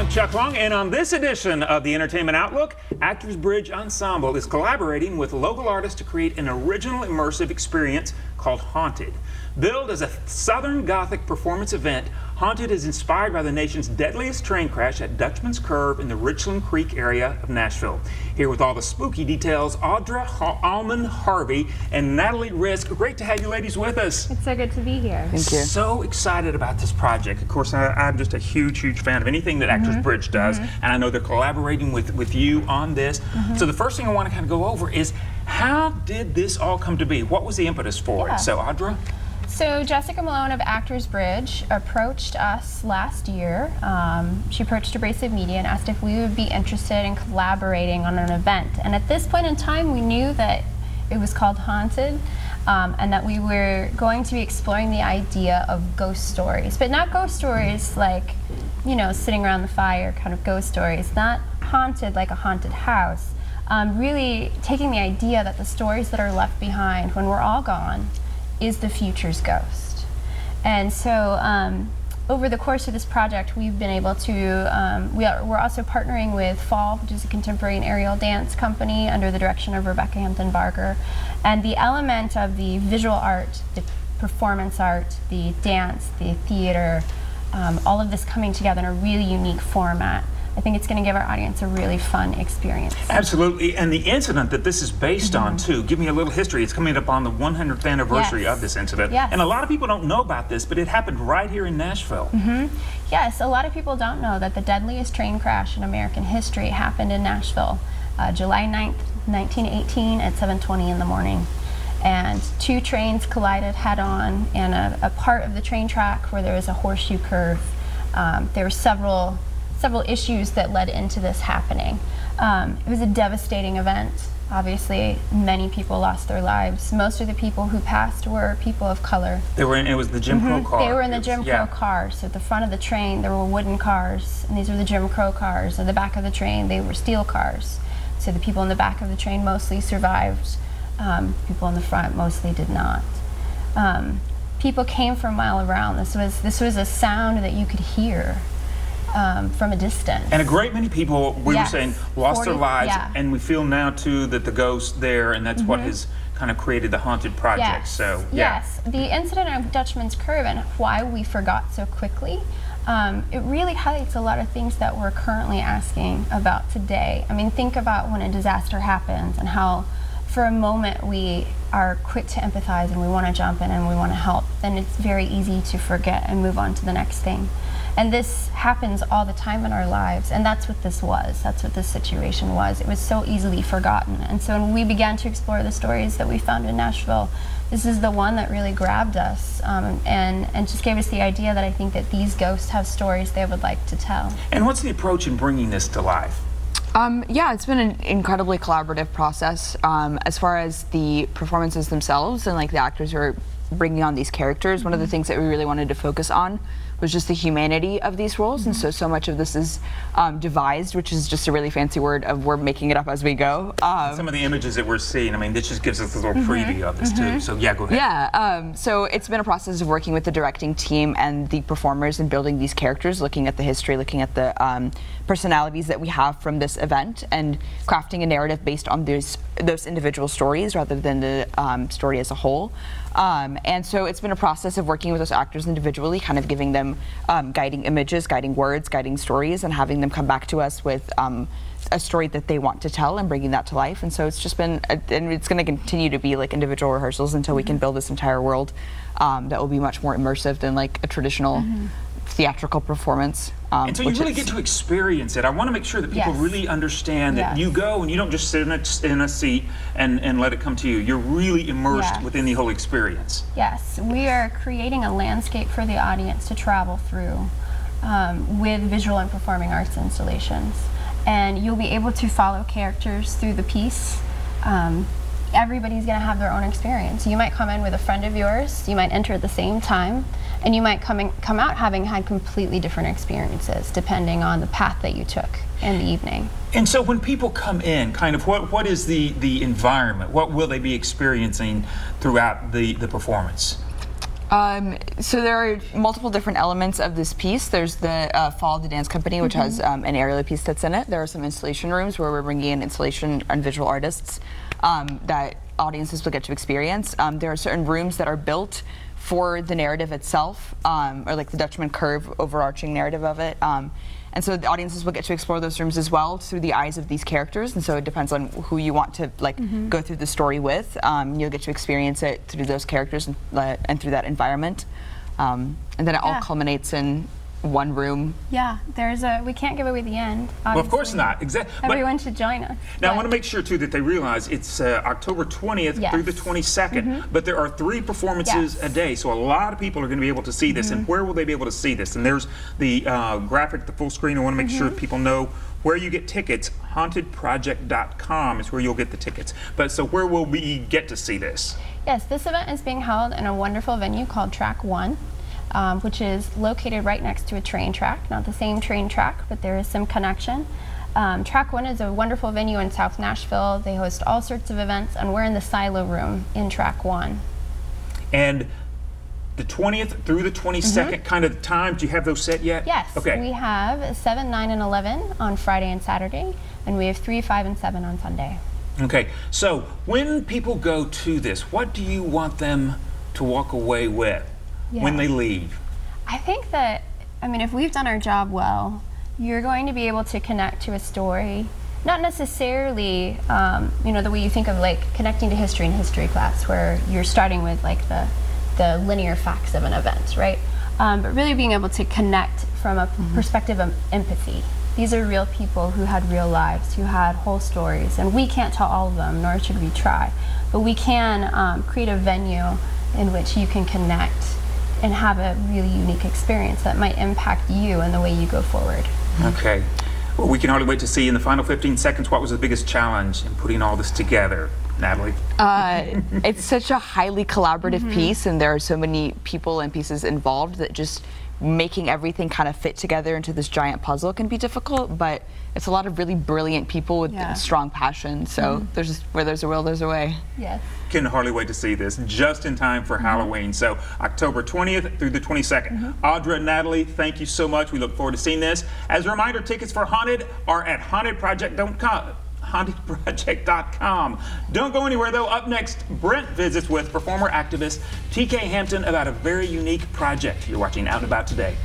I'm Chuck Long, and on this edition of the Entertainment Outlook, Actors Bridge Ensemble is collaborating with local artists to create an original immersive experience called Haunted. Billed as a Southern Gothic performance event, Haunted is inspired by the nation's deadliest train crash at Dutchman's Curve in the Richland Creek area of Nashville. Here with all the spooky details, Audra Allman-Harvey and Natalie Risk. Great to have you ladies with us. It's so good to be here. Thank you. So excited about this project. Of course, I'm just a huge fan of anything that Actors Bridge does, and I know they're collaborating with you on this. So the first thing I want to kind of go over is, how did this all come to be? What was the impetus for it? So Audra? So Jessica Malone of Actors Bridge approached us last year. She approached Abrasive Media and asked if we would be interested in collaborating on an event. And at this point in time, we knew that it was called Haunted, and that we were going to be exploring the idea of ghost stories. But not ghost stories like, you know, sitting around the fire kind of ghost stories. Not haunted like a haunted house. Really taking the idea that the stories that are left behind when we're all gone is the future's ghost. And so over the course of this project, we've been able to, we're also partnering with Fall, which is a contemporary and aerial dance company under the direction of Rebecca Hampton-Barger. And the element of the visual art, the performance art, the dance, the theater, all of this coming together in a really unique format, I think it's going to give our audience a really fun experience. Absolutely, and the incident that this is based on, too, give me a little history. It's coming up on the 100th anniversary of this incident. And a lot of people don't know about this, but it happened right here in Nashville. Yes, a lot of people don't know that the deadliest train crash in American history happened in Nashville, July 9th, 1918 at 7:20 in the morning. And two trains collided head-on, and a part of the train track where there was a horseshoe curve. There were several issues that led into this happening. It was a devastating event. Obviously, many people lost their lives. Most of the people who passed were people of color. They were in, it was the Jim Crow car. They were in the Jim Crow cars. So at the front of the train, there were wooden cars, and these were the Jim Crow cars. At the back of the train, they were steel cars. So the people in the back of the train mostly survived. People in the front mostly did not. People came from a mile around. This was a sound that you could hear from a distance. And a great many people, we were saying, lost their lives, and we feel now too that the ghost there, and that's what has kind of created the Haunted project. So yes, the incident of Dutchman's Curve and why we forgot so quickly, it really highlights a lot of things that we're currently asking about today. I mean, think about when a disaster happens and how for a moment we are quick to empathize and we want to jump in and we want to help. Then it's very easy to forget and move on to the next thing. And this happens all the time in our lives, and that's what this was. That's what this situation was. It was so easily forgotten. And so when we began to explore the stories that we found in Nashville, this is the one that really grabbed us and just gave us the idea that I think that these ghosts have stories they would like to tell. And what's the approach in bringing this to life? Yeah, it's been an incredibly collaborative process as far as the performances themselves and like the actors who are bringing on these characters. One of the things that we really wanted to focus on was just the humanity of these roles, and so much of this is devised, which is just a really fancy word of we're making it up as we go. Some of the images that we're seeing, I mean, this just gives us a little preview of this too, so yeah, go ahead. Yeah, so it's been a process of working with the directing team and the performers and building these characters, looking at the history, looking at the personalities that we have from this event, and crafting a narrative based on those individual stories rather than the story as a whole. And so it's been a process of working with those actors individually, kind of giving them guiding images, guiding words, guiding stories, and having them come back to us with a story that they want to tell and bringing that to life. And so it's just been, and it's going to continue to be like individual rehearsals until we can build this entire world that will be much more immersive than like a traditional theatrical performance. And so you really get to experience it. I want to make sure that people really understand that you go and you don't just sit in a seat and let it come to you. You're really immersed within the whole experience. Yes, we are creating a landscape for the audience to travel through with visual and performing arts installations. And you'll be able to follow characters through the piece. Everybody's going to have their own experience. You might come in with a friend of yours, you might enter at the same time, and you might come out having had completely different experiences depending on the path that you took in the evening. And so when people come in, kind of what is the environment? What will they be experiencing throughout the performance? So there are multiple different elements of this piece. There's the Fall of the Dance Company, which has an aerial piece that's in it. There are some installation rooms where we're bringing in installation and visual artists that audiences will get to experience. There are certain rooms that are built for the narrative itself, or like the Dutchman Curve overarching narrative of it. And so the audiences will get to explore those rooms as well through the eyes of these characters. And so it depends on who you want to go through the story with. You'll get to experience it through those characters and through that environment. And then it all culminates in one room. Yeah, we can't give away the end, obviously. Well, of course not. Exactly. Everyone should join us. Now, I want to make sure, too, that they realize it's October 20th through the 22nd, but there are 3 performances a day, so a lot of people are going to be able to see this. And where will they be able to see this? And there's the graphic, the full screen. I want to make sure people know where you get tickets. Hauntedproject.com is where you'll get the tickets. But so where will we get to see this? Yes, this event is being held in a wonderful venue called Track 1. Which is located right next to a train track. Not the same train track, but there is some connection. Track 1 is a wonderful venue in South Nashville. They host all sorts of events, and we're in the Silo Room in Track 1. And the 20th through the 22nd kind of times, do you have those set yet? Yes, okay. We have 7, 9, and 11 on Friday and Saturday, and we have 3, 5, and 7 on Sunday. Okay, so when people go to this, what do you want them to walk away with? When they leave? I think that, I mean, if we've done our job well, you're going to be able to connect to a story, not necessarily, you know, the way you think of like connecting to history in history class, where you're starting with like the linear facts of an event, right? But really being able to connect from a perspective of empathy. These are real people who had real lives, who had whole stories, and we can't tell all of them, nor should we try. But we can create a venue in which you can connect and have a really unique experience that might impact you and the way you go forward. Okay. Well, we can hardly wait to see in the final 15 seconds what was the biggest challenge in putting all this together. Natalie? It's such a highly collaborative piece, and there are so many people and pieces involved that just making everything kind of fit together into this giant puzzle can be difficult, but it's a lot of really brilliant people with strong passion. So there's just, where there's a will, there's a way. Yes. Can hardly wait to see this just in time for Halloween. So October 20th through the 22nd. Audra and Natalie, thank you so much. We look forward to seeing this. As a reminder, tickets for Haunted are at hauntedproject.com. hauntedproject.com. Don't go anywhere though. Up next, Brent visits with performer activist TK Hampton about a very unique project. You're watching Out and About today.